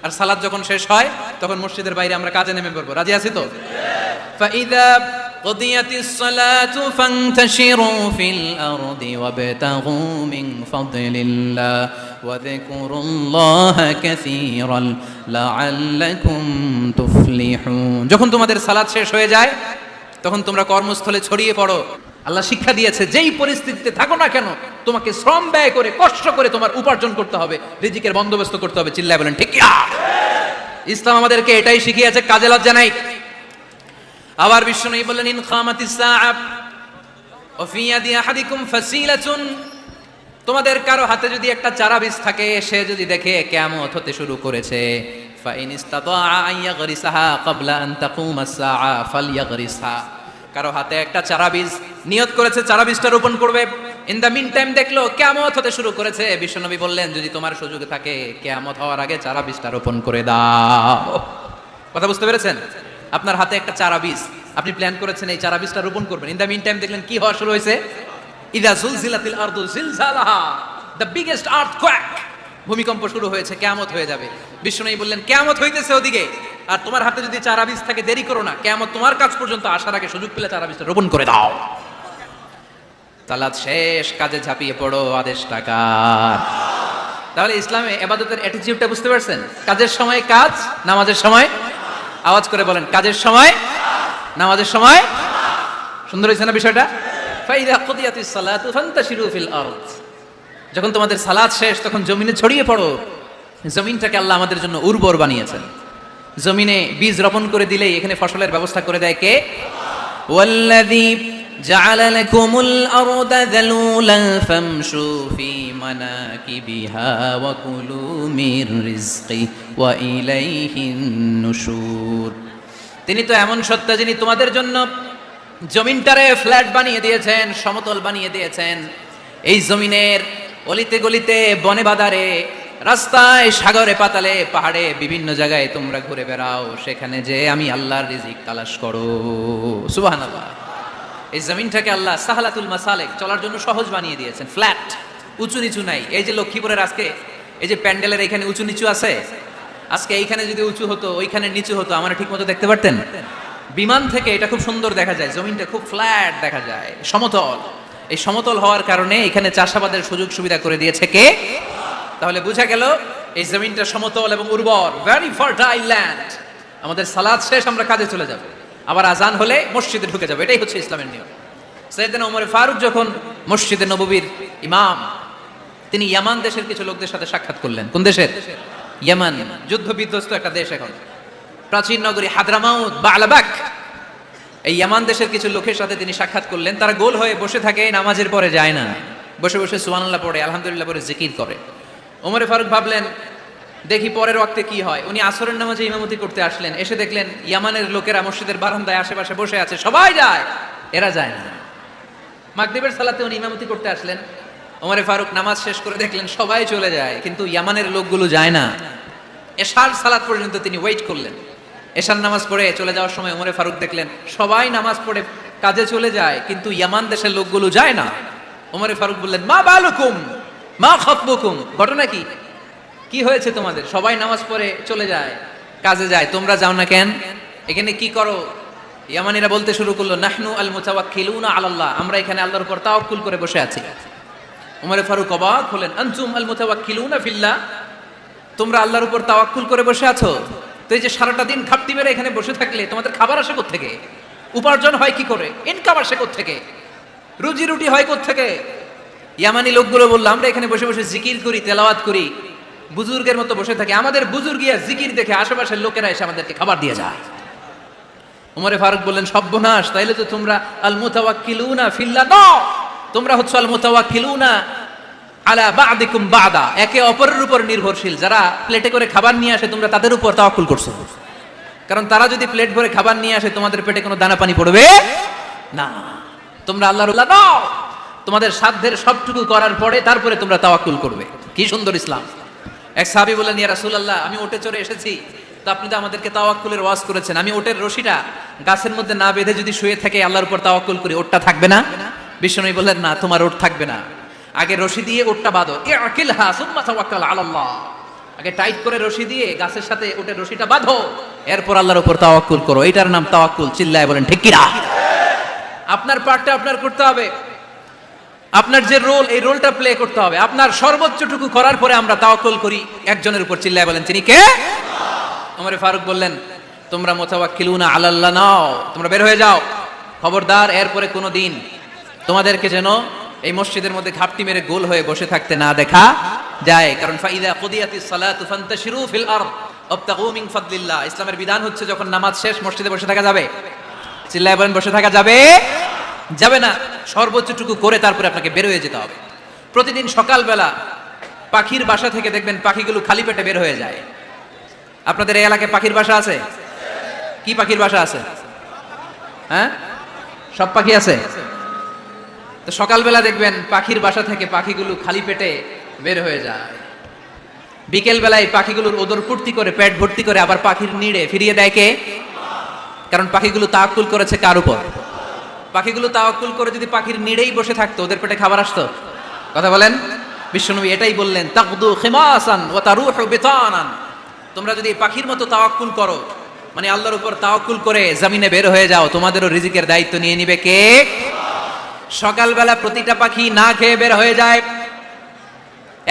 আর সালাত যখন শেষ হয় তখন মসজিদের বাইরে আমরা কাজে নেমে পড়বো। রাজি আছি তো? ফাইদা কুদিয়াতিস সালাতু ফান্তাশিরু ফিল আরদি ওয়াবতাগু মিন ফাদলিল্লাহ ওয়া যিকুরুল্লাহা কাসীরান লাআল্লাকুম তুফলিহুন। যখন তোমাদের সালাত শেষ হয়ে যায় তখন তোমরা কর্মস্থলে ছড়িয়ে পড়ো। আল্লাহ শিক্ষা দিয়েছে যেই পরিস্থিতিতে থাকো না কেন তোমাকে শ্রম ব্যয় করে কষ্ট করে তোমার উপার্জন করতে হবে, রিজিকের বন্দোবস্ত করতে হবে। চিল্লায় বলেন ঠিক কিনা? ইসলাম আমাদেরকে এটাই শিখিয়েছে, কাজে লজ্জা নাই। আবার বিশ্বনবী বললেন ইন খামাতিস সাআ ওয়া ফি ইয়াদি আহাদিকুম ফাসিলাতুন, তোমাদের কারো হাতে যদি একটা চারা বীজ থাকে, সে যদি দেখে কিয়ামত হতে শুরু করেছে, ফা ইন ইসতাতাআ আন ইয়াগরিসাহা ক্বাবলা আন তাকুমাস সাআ ফালইয়াগরিসহা, কারো হাতে একটা চারা বীজ নিয়ত করেছে চারা বীজটা রোপণ করবে, ইন দ্য মিন টাইম দেখলো কিয়ামত হতে শুরু করেছে, বিশ্বনবী বললেন যদি তোমার সুযোগ থাকে কিয়ামত হওয়ার আগে চারা বীজটা রোপণ করে দাও। কথা বুঝতে পেরেছেন? আপনার হাতে একটা চারা বীজ, আপনি প্ল্যান করেছেন এই চারা বীজটা রোপণ করবেন, ইন দ্য মিন টাইম দেখলেন কি হওয়া শুরু হয়েছে, ইদা জুলজিলাতিল আরদু জিলজালাহা, দ্য বিগেস্ট আর্থকোয়েক, ভূমিকম্প শুরু হয়েছে, কিয়ামত হয়ে যাবে। বিশ্বনবী বললেন কিয়ামত হইতেছে ওদিকে, আর তোমার হাতে যদি চারা বীজ থাকে দেরি করো না, কিয়ামত তোমার কাছ পর্যন্ত আসার আগে সুযোগ পেলে চারা বীজটা রোপণ করে দাও। সালাত শেষ, কাজে ঝাঁপিয়ে পড়ো, আদেশটা কার? তাহলে ইসলামে ইবাদতের অ্যাটিটিউডটা বুঝতে পারছেন? কাজের সময় কাজ, নামাজের সময় আওয়াজ করে বলেন কাজের সময় নামাজের সময়। সুন্দর হয়েছে না বিষয়টা? ফাইদা কুদিয়াতিস সালাতু ফান্তাশিরু ফিল আরদ, যখন তোমাদের সালাত শেষ তখন জমিনে ছড়িয়ে পড়ো। জমিনটাকে আল্লাহ আমাদের জন্য উর্বর বানিয়েছেন। জমিনে বীজ রোপণ করে দিলেই এখানে ফসলের ব্যবস্থা করে দেয় কে? ওয়াল্লাযী জাআলা লাকুমুল আরদা যালুলান ফামশু ফি মানাকিবিহা ওয়া কুলু মির রিজকি ওয়া ইলাইহিন নুশুর। তিনি তো এমন সত্তা যিনি তোমাদের জন্য জমিনটারে ফ্ল্যাট বানিয়ে দিয়েছেন, সমতল বানিয়ে দিয়েছেন। এই জমিনের অলিতে গলিতে, বনে বাদারে, রাস্তায়, সাগরে, পাতালে, পাহাড়ে, বিভিন্ন জায়গায় তোমরা ঘুরে বেড়াও, সেখানে যে আমি আল্লাহর রিজিক তালাশ করো। সুবহানাল্লাহ। এই জমিনটাকে আল্লাহ সাহালাতুল মাসালেক, চলার জন্য সহজ বানিয়ে দিয়েছেন, ফ্ল্যাট, উঁচু নিচু নাই। এই যে লক্ষ্মীপুরের আজকে এই যে প্যান্ডেলের এখানে উঁচু নিচু আছে, আজকে এইখানে যদি উঁচু হতো ওইখানে নিচু হতো, আমরা ঠিক মতো দেখতে পারতেন? বিমান থেকে এটা খুব সুন্দর দেখা যায়, জমিনটা খুব ফ্ল্যাট দেখা যায়, সমতল। এই সমতল হওয়ার কারণে এখানে চাষাবাদের সুযোগ সুবিধা করে দিয়েছে কে? তাহলে বোঝা গেল এই জমিনটা সমতল এবং উর্বর, ভেরি ফার্টাইল ল্যান্ড। আমাদের সালাত শেষ আমরা কাজে চলে যাব, আবার আজান হলে মসজিদে ঢুকে যাবে, এটাই হচ্ছে ইসলামের নিয়ম। সাইয়েদনা ওমর ফারুক যখন মসজিদে নববীর ইমাম, তিনি ইয়ামান দেশের কিছু লোকদের সাথে সাক্ষাৎ করলেন। কোন দেশের? ইয়ামান, যুদ্ধ বিধ্বস্ত একটা দেশ এখন, প্রাচীন নগরী হাদরামাউত, বালাবাক। এই ইয়ামান দেশের কিছু লোকের সাথে তিনি সাক্ষাৎ করলেন। তারা গোল হয়ে বসে থাকে, নামাজের পরে যায় না, বসে বসে সুবহানাল্লাহ পড়ে, আলহামদুলিল্লাহ পড়ে জিকির করে। ওমর ফারুক ভাবলেন দেখি পরের ওয়াক্তে কি হয়। উনি আসরের নামাজে ইমামতি করতে আসলেন, এসে দেখলেন ইয়ামানের লোকেরা মসজিদের বারান্দায় আশেপাশে বসে আছে, সবাই যায়, এরা যায় না। মাগরিবের সালাতে উনি ইমামতি করতে আসলেন, ওমর ফারুক নামাজ শেষ করে দেখলেন সবাই চলে যায়, কিন্তু ইয়ামানের লোকগুলো যায় না। এশার সালাত পর্যন্ত তিনি ওয়েট করলেন। এশার নামাজ পড়ে চলে যাওয়ার সময় ওমর ফারুক দেখলেন সবাই নামাজ পড়ে কাজে চলে যায়, কিন্তু ইয়ামান দেশের লোকগুলো যায় না। ওমর ফারুক বললেন মা বালুকুম মা খাতবুকুম, ঘটনা কি? কি হয়েছে তোমাদের? সবাই নামাজ পড়ে চলে যায়, কাজে যায়, তোমরা যাও না কেন? এখানে কি করো? ইয়ামানিরা বলতে শুরু করলো নাহনু আল মুতাওয়াক্কিলুনা আলাল্লাহ, আমরা এখানে আল্লাহর উপর তাওয়াক্কুল করে বসে আছি। ওমর ফারুক অবাক হলেন, আনতুম আল মুতাওয়াক্কিলুনা ফিল্লাহ, তোমরা আল্লাহর উপর তাওয়াক্কুল করে বসে আছো? তো এই যে সারাটা দিন ঘাপটি মেরে এখানে বসে থাকলে তোমাদের খাবার আসে কোত্থেকে? উপার্জন হয় কি করে? ইনকাম আসে কোত্থেকে? রুজি রুটি হয় কোত্থেকে? ইয়ামানি লোকগুলো বললো আমরা এখানে বসে বসে জিকির করি, তেলাওয়াত করি, বুজুর্গের মতো বসে থাকি, আমাদের বুজুর্গিয়া জিকির দেখে আশেপাশের লোকেরা এসে আমাদেরকে খাবার দিয়ে যায়। ওমর ফারুক বললেন সর্বনাশ, তাইলে তো তোমরা আল মুতাওয়াক্কিলুনা ফিল্লাহ নও, তোমরা হচ্ছে আল মুতাওয়াক্কিলুনা আলা বা'দিকুম বা'দা, একে অপরের উপর নির্ভরশীল। যারা প্লেটে করে খাবার নিয়ে আসে তোমরা তাদের উপর তাওয়াক্কুল করছো, কারণ তারা যদি প্লেট ভরে খাবার নিয়ে আসে তোমাদের পেটে কোনো দানা পানি পড়বে না। তোমরা আল্লাহর উল্লাহ নও, তোমাদের সাধ্যের সবটুকু করার পরে তারপরে তোমরা তাওয়াক্কুল করবে। কি সুন্দর ইসলাম! এক সাহাবী বললেন ইয়া রাসূলুল্লাহ, আমি ওটে চড়ে এসেছি, তো আপনি তো আমাদেরকে তাওয়াক্কুলের ওয়াজ করেছেন, আমি ওটের রশিটা গাছের মধ্যে না বেঁধে যদি শুয়ে থাকে আল্লাহর উপর তাওয়াক্কুল করি, ওটটা থাকবে না? বিশ্বনবী বললেন না, তোমার ওট থাকবে না, আগে রশি দিয়ে ওটটা বাঁধো, ইআকিলহা সুম্মা তাওয়াক্কাল আলাল্লাহ, আগে টাইট করে রশি দিয়ে গাছের সাথে উঠে রশিটা বাঁধো, এরপর আল্লাহর উপর তাওয়াক্কুল করো। এটার নাম তাওয়াক্কুল। চিল্লায় বলেন ঠিক কিনা? আপনার পার্টটা আপনার করতে হবে, আপনার যে রোল এই রোলটা প্লে করতে হবে। আপনার সর্বোচ্চটুকু করার পরে আমরা তাওয়াক্কুল করি একজনের উপর। চিল্লায় বলেন তিনি কে? ওমর ফারুক বললেন, তোমরা মুতাওয়াক্কিলুনা আলাল্লাহ নাও, তোমরা বের হয়ে যাও, খবরদার এরপরে কোনো দিন তোমাদেরকে যেন এই মসজিদের মধ্যে ঘাপটি মেরে গোল হয়ে বসে থাকতে না দেখা যায়। কারণ ফাইদা কুদিয়াতিস সালাতু ফান্তাশিরু ফিল আরদ ওয়াবতাগু মিন ফাদলিল্লাহ। ইসলামের বিধান হচ্ছে যখন নামাজ শেষ মসজিদে বসে থাকা যাবে। চিল্লায় বলেন বসে থাকা যাবে? যাবে না। সর্বোচ্চটুকু করে তারপরে আপনাকে বের হয়ে যেতে হবে। প্রতিদিন সকালবেলা পাখির বাসা থেকে দেখবেন পাখিগুলো খালি পেটে বের হয়ে যায়। আপনাদের এই এলাকায় পাখির বাসা আছে? কি পাখির বাসা আছে? হ্যাঁ, সব পাখি আছে। তো সকালবেলা দেখবেন পাখির বাসা থেকে পাখিগুলো খালি পেটে বের হয়ে যায়। বিকেল বেলায় পাখিগুলোর ওদর ফুর্তি করে পেট ভর্তি করে আবার পাখির নিড়ে ফিরিয়ে দেয় কে? কারণ পাখিগুলো তাওয়াক্কুল করেছে কার উপর? পাখিগুলো তাওয়াক্কুল করে যদি পাখির নিড়েই বসে থাকতো, ওদের পেটে খাবার আসতো? কথা বলেন। বিশ্বনবী এটাই বললেন, তাকদু খিমাসান ওয়া তারুহু বিতানান। তোমরা যদি পাখির মতো তাওয়াক্কুল করো, মানে আল্লাহর উপর তাওয়াক্কুল করে জমিনে বের হয়ে যাও, তোমাদেরও রিজিকের দায়িত্ব নিয়ে নিবে কে? সকালবেলা প্রতিটা পাখি না খেয়ে বের হয়ে যায়।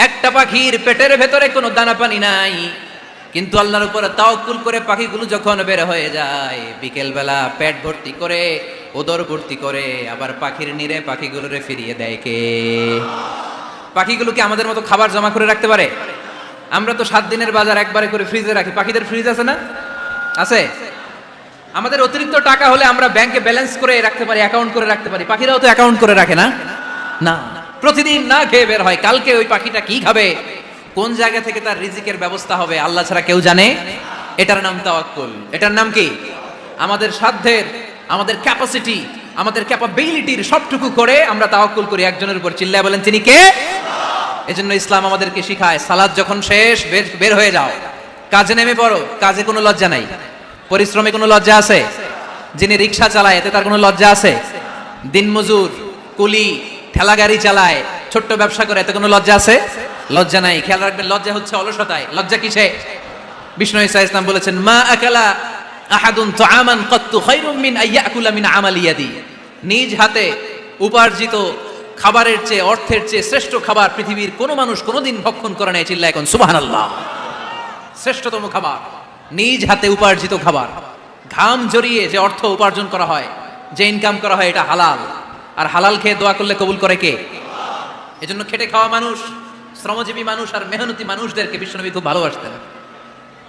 একটা পাখির পেটের ভেতরে কোনো দানা পানি নাই, কিন্তু আল্লাহর উপর তাওয়াক্কুল করে পাখিগুলো যখন বের হয়ে যায়, বিকেল বেলা পেট ভর্তি করে ওদর ভর্তি করে আবার পাখির নিরে পাখিগুলোরে ফিরিয়ে দেয় কে? পাখিগুলোকে আমাদের মতো খাবার জমা করে রাখতে পারে? আমরা তো 7 দিনের বাজার একবারে করে ফ্রিজে রাখি। পাখিদের ফ্রিজ আছে না? আছে। আমাদের অতিরিক্ত টাকা হলে আমরা ব্যাংকে ব্যালেন্স করে রাখতে পারি, অ্যাকাউন্ট করে রাখতে পারি। পাখিরাও তো অ্যাকাউন্ট করে রাখে না? না, প্রতিদিন না খেয়ে বের হয়। কালকে ওই পাখিটা কি খাবে, কোন জায়গা থেকে তার রিজিকের ব্যবস্থা হবে আল্লাহ ছাড়া কেউ জানে। এটার নাম তাওয়াক্কুল। এটার নাম কি? আমাদের সাধ্যের, আমাদের ক্যাপাসিটি, আমাদের ক্যাপাবিলিটির সবটুকু করে আমরা তাওয়াক্কুল করি একজনের উপর। চিল্লায় বলেন তিনি কে? এজন্য ইসলাম আমাদেরকে শিখায়, সালাত যখন শেষ বের হয়ে যাও, কাজে নেমে পড়ো। কাজে কোনো লজ্জা নাই, পরিশ্রমে কোনো লজ্জা আছে? যিনি রিক্সা চালায় এতে তার কোনো লজ্জা আছে? দিনমজুর, কুলি, ঠেলা গাড়ি চালায়, ছোট্ট ব্যবসা করে এতে কোনো লজ্জা আছে? লজ্জা নাই। খেয়াল রাখবেন, লজ্জা হচ্ছে অলসতায়। লজ্জা কিসে? বিষ্ণু ঈসা ইসলাম বলেছেন, মা আকালা আহাদুন তুআমান কাত্তু খায়রুম মিন আইয়াকুলা মিন আমালি ইয়াদি। নিজ হাতে উপার্জিত খাবারের চেয়ে, অর্থের চেয়ে শ্রেষ্ঠ খাবার পৃথিবীর কোনো মানুষ কোনোদিন ভক্ষণ করে নাই। চিল্লায় এখন সুবহানাল্লাহ। শ্রেষ্ঠতম খাবার নিজ হাতে উপার্জিত খাবার। ঘাম জড়িয়ে যে অর্থ উপার্জন করা হয়, যে ইনকাম করা হয়, এটা হালাল। আর হালাল খেয়ে দোয়া করলে কবুল করে কে? এজন্য খেটে খাওয়া মানুষ, শ্রমজীবী মানুষ আর মেহনতি মানুষদেরকে বিশ্বনবী খুব ভালোবাসতেন।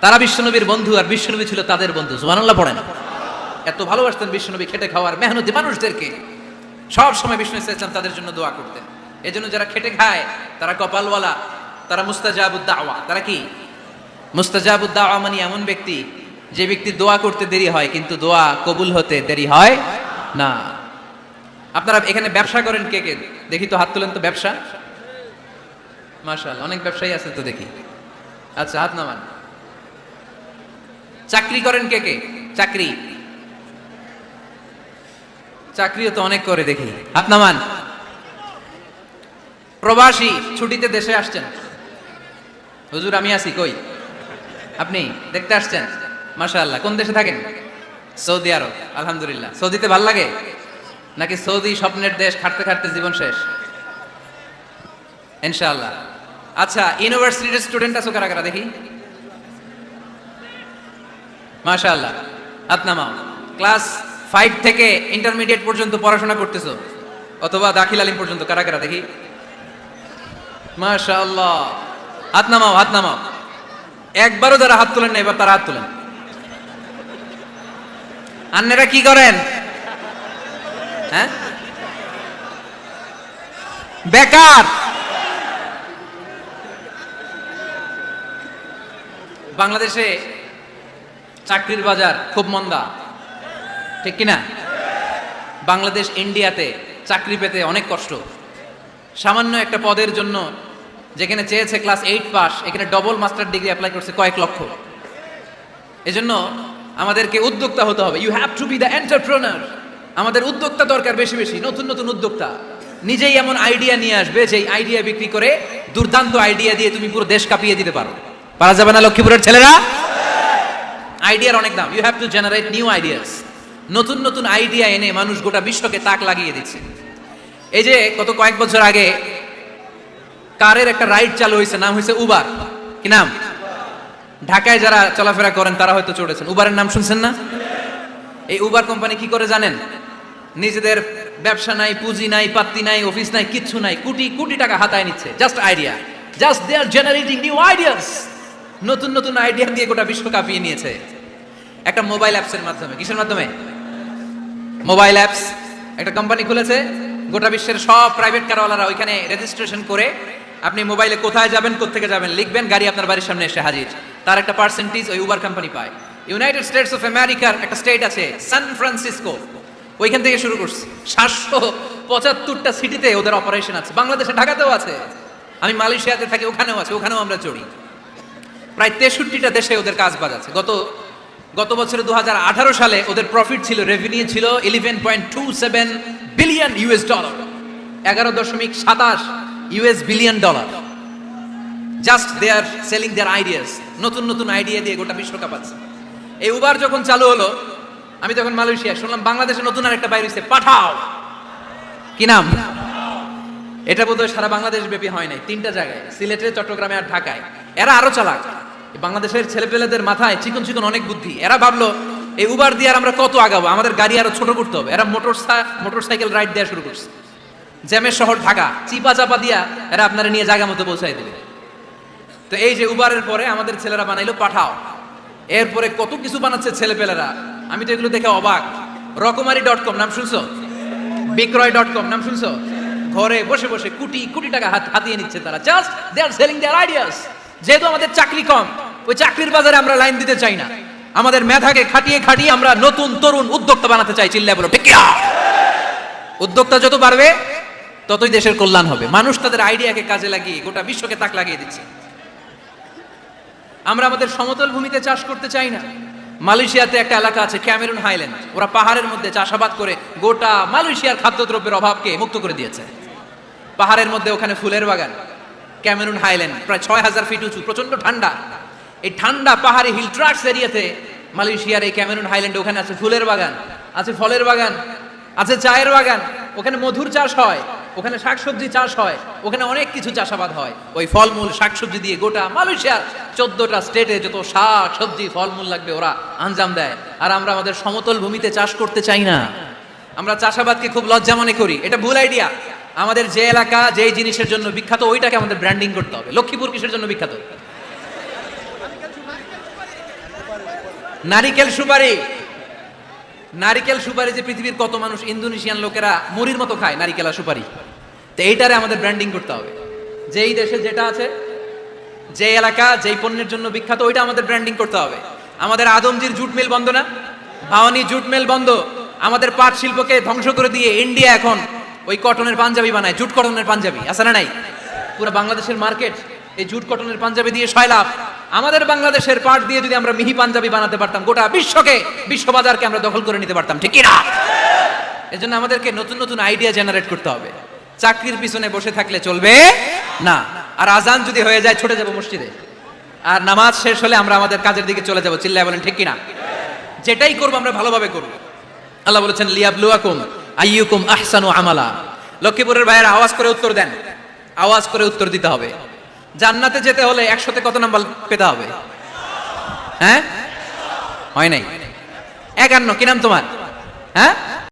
তারা বিশ্বনবীর বন্ধু আর বিশ্বনবী ছিল তাদের বন্ধু। সুবহানাল্লাহ পড়েন। এত ভালোবাসতেন বিশ্বনবী খেটে খাওয়ার মেহনতি মানুষদেরকে। সব সময় বিষ্ণু ইসলাম তাদের জন্য দোয়া করতেন। এজন্য যারা খেটে খায় তারা কপালওয়ালা, তারা মুস্তাজাবুদ দাওয়া। তারা কি? মুস্তাজাবুদ দাওয়া মানে এমন ব্যক্তি যে ব্যক্তির দোয়া করতে দেরি হয় কিন্তু দোয়া কবুল হতে দেরি হয় না। আপনারা এখানে ব্যবসা করেন কে কে? দেখি তো হাত তুলেন তো। ব্যবসা? মাশাআল্লাহ, অনেক ব্যবসায়ী আছে তো দেখি। আচ্ছা, হাত নামান। চাকরি করেন কে কে? চাকরি? চাকরিও তো অনেক করে দেখি, হাত নামান। প্রবাসী, ছুটিতে দেশে আসছেন। হুজুর আমি আছি কই? আপনি দেখতে আসছেন? মাশাআল্লাহ। কোন দেশে থাকেন? সৌদি আরব। আলহামদুলিল্লাহ। সৌদিতে ভাল লাগে নাকি সৌদি স্বপ্নের দেশ, খাটতে খাটতে জীবন শেষ? ইনশাআল্লাহ। আচ্ছা, ইউনিভার্সিটির স্টুডেন্ট আছো কারা কারা দেখি? মাশাআল্লাহ, হাত নামাও। ক্লাস 5 থেকে ইন্টারমিডিয়েট পর্যন্ত পড়াশোনা করতেছো, অথবা দাখিল আলিম পর্যন্ত কারা কারা দেখি? মাশাআল্লাহ, হাত নামাও, হাত নামাও। একবারও যারা হাত তোলেন না এবার তারা হাত তোলেন। আন্নেরা কি করেন? হ্যাঁ, বেকার। বাংলাদেশে চাকরির বাজার খুব মন্দা, ঠিক কিনা? বাংলাদেশ ইন্ডিয়াতে চাকরি পেতে অনেক কষ্ট। সামান্য একটা পদের জন্য যেখানে চেয়েছে ক্লাস 8 পাস, এখানে ডবল মাস্টার ডিগ্রি অ্যাপ্লাই করছে কয়েক লক্ষ। এজন্য আমাদেরকে উদ্যোক্তা হতে হবে। You have to be the entrepreneur. আমাদের উদ্যোক্তা দরকার, বেশি বেশি নতুন নতুন উদ্যোক্তা। নিজেই এমন আইডিয়া নিয়ে আসবে যে আইডিয়া বিক্রি করে দুর্দান্ত আইডিয়া দিয়ে তুমি পুরো দেশ কাঁপিয়ে দিতে পারো। পারা যাবে না লক্ষ্মীপুরের ছেলেরা? আইডিয়ার অনেক দাম। You have to generate new ideas. নতুন নতুন আইডিয়া এনে মানুষ গোটা বিশ্বকে তাক লাগিয়ে দিচ্ছে। এই যে গত কয়েক বছর আগে কারের একটা রাইড চালু হয়েছে, নাম হয়েছে উবার। কি নাম? ঢাকায় যারা চলাফেরা করেন তারা হয়তো চড়েছেন। উবারের নাম শুনছেন না? এই উবার কোম্পানি কি করে জানেন? নিজেদের ব্যবসা নাই, পুঁজি নাই, পাত্তি নাই, অফিস নাই, কিচ্ছু নাই, কোটি কোটি টাকা হাতায় নিচ্ছে। Just idea, just they are generating new ideas. নতুন নতুন আইডিয়া দিয়ে গোটা বিশ্ব কাঁপিয়ে নিয়েছে একটা মোবাইল অ্যাপসের মাধ্যমে। কিসের মাধ্যমে? Mobile apps. একটা কোম্পানি খুলেছে, গোটা বিশ্বের সব প্রাইভেট কারওয়ালারা ওইখানে রেজিস্ট্রেশন করে আপনি মোবাইলে কোথায় যাবেন, কোত্থেকে যাবেন লিখবেন, গাড়ি আপনার বাড়ির সামনে এসে হাজির। তার একটা পার্সেন্টেজ ওই উবার কোম্পানি পায়। ইউনাইটেড স্টেটস অফ আমেরিকার একটা স্টেট আছে সান ফ্রান্সিসকো, ওইখান থেকে শুরু করছে। 775টা সিটিতে ওদের অপারেশন আছে। বাংলাদেশে ঢাকাতেও আছে, আমি মালয়েশিয়াতে থাকি, ওখানেও আছে, ওখানেও আমরা চড়ি। প্রায় 63টা দেশে ওদের কাজ বাজ আছে। গত বছরে 2018 সালে ওদের প্রফিট ছিল, রেভিনিউ ছিল 11.27 billion US dollar, 11.27 US billion dollar. Just they are selling their ideas. নতুন নতুন আইডিয়া দিয়ে গোটা বিশ্ব কাঁপাচ্ছে। এই উবার যখন চালু হলো, আমি তখন মালয়েশিয়া, শুনলাম বাংলাদেশে নতুন আর একটা বাইর হইছে, পাঠাও। কি নাম? এটা বোধহয় সারা বাংলাদেশ ব্যাপী হয় নাই, 3টা জায়গায়, সিলেটে, চট্টগ্রামে আর ঢাকায়। এরা আরো চালাক। বাংলাদেশের ছেলেপেলেদের মাথায় চিকন চিকন অনেক বুদ্ধি। এরা ভাবলো এই উবার দিয়ে আর আমরা কত আগাবো, আমাদের গাড়ি আরো ছোট করতে হবে। এরা মোটরসাইকেল রাইড দেওয়া শুরু করছে। জ্যামের শহর ঢাকা, চিপা চাপা দিয়া এরা আপনারা নিয়ে জায়গা মতো পৌঁছাই দেবে। তো এই যে উবারের পরে আমাদের ছেলেরা বানাইলো পাঠাও। এরপরে কত কিছু বানাচ্ছে ছেলেপেলেরা, আমি তো এগুলো দেখে অবাক। রকমারি.com নাম শুনছো? বিক্রয়.com নাম শুনছো? ঘরে বসে বসে কোটি কোটি টাকা হাতিয়ে নিচ্ছে তারা। Just they are selling their ideas. যেহেতু আমাদের চাকরি কম, ওই চাকরির বাজারে আমরা লাইন দিতে চাই না। আমাদের মেধাকে খাটিয়ে খাটিয়ে আমরা নতুন তরুণ উদ্যোক্তা বানাতে চাই। চিল্লায় বলো ঠিক কিনা? উদ্যোক্তা যত বাড়বে ততই দেশের কল্যাণ হবে। মানুষ তাদের আইডিয়াকে কাজে লাগিয়ে গোটা বিশ্বকে তাক লাগিয়ে দিচ্ছে। আমরা আমাদের সমতল ভূমিতে চাষ করতে চাই না। মালয়েশিয়াতে একটা এলাকা আছে ক্যামেরুন হাইল্যান্ড, ওরা পাহাড়ের মধ্যে চাষাবাদ করে গোটা মালয়েশিয়ার খাদ্যদ্রব্যের অভাবকে মুক্ত করে দিয়েছে। পাহাড়ের মধ্যে ওখানে ফুলের বাগান, ক্যামেরুন হাইল্যান্ড প্রায় 6000 ফিট উঁচু, প্রচন্ড ঠান্ডা। এই ঠান্ডা পাহাড়ি হিল ট্রাক্স এরিয়াতে মালয়েশিয়ার এই ক্যামেরুন হাইল্যান্ডে ওখানে আছে ফুলের বাগান, আছে ফলের বাগান, আছে চায়ের বাগান, ওখানে মধুর চাষ হয়, ওখানে শাকসবজি চাষ হয়, ওখানে অনেক কিছু চাষাবাদ হয়। ওই ফলমূল শাকসবজি দিয়ে গোটা মালয়েশিয়ার 14টা স্টেটে যত শাক সবজি ফলমূল লাগবে ওরা আঞ্জাম দেয়। আর আমরা আমাদের সমতল ভূমিতে চাষ করতে চাই না। আমরা চাষাবাদকে খুব লজ্জা মনে করি। এটা ভুল আইডিয়া। আমাদের যে এলাকা যেই জিনিসের জন্য বিখ্যাত ওইটাকে আমাদের ব্র্যান্ডিং করতে হবে। লক্ষ্মীপুর কিসের জন্য বিখ্যাত? নারিকেল সুপারি। নারিকেল সুপারি যে পৃথিবীর কত মানুষ, ইন্দোনেশিয়ান লোকেরা মুড়ির মতো খায় নারিকেল আর সুপারি। তো এইটারে আমাদের ব্র্যান্ডিং করতে হবে। যেই দেশে যেটা আছে, যে এলাকা যেই পণ্যের জন্য বিখ্যাত ওইটা আমাদের ব্র্যান্ডিং করতে হবে। আমাদের আদমজির জুট মিল বন্ধ না, ভাওয়ানি জুট মিল বন্ধ। আমাদের পাট শিল্পকে ধ্বংস করে দিয়ে ইন্ডিয়া এখন ওই কটনের পাঞ্জাবি বানায়, জুট কটনের পাঞ্জাবি আছে না নাই? পুরো বাংলাদেশের মার্কেট এই জুট কটনের পাঞ্জাবি দিয়ে সয়লাভ। আমাদের বাংলাদেশের পাট দিয়ে যদি আমরা মিহি পাঞ্জাবি বানাতে পারতাম, গোটা বিশ্ববাজারকে আমরা দখল করে নিতে পারতাম। ঠিক কিনা? এজন্য আমাদেরকে নতুন নতুন আইডিয়া জেনারেট করতে হবে। চাকরির পিছনে বসে থাকলে চলবে না। আর আজান যদি হয়ে যায় ছুটে যাব মসজিদে, আর নামাজ শেষ হলে আমরা আমাদের কাজের দিকে চলে যাব। চিল্লায় বলেন ঠিক কিনা? যেটাই করবো আমরা ভালোভাবে করবো। আল্লাহ বলেছেন লিয়াবলুয়াকুম আইয়ুকুম আহসানু আমালা। লক্ষ্মীপুরের ভাইয়েরা আওয়াজ করে উত্তর দেন, আওয়াজ করে উত্তর দিতে হবে। জান্নাতে যেতে হলে 100তে কত নাম্বার পেতে হবে? হ্যাঁ, হয় নাই 51। কি নাম তোমার? হ্যাঁ,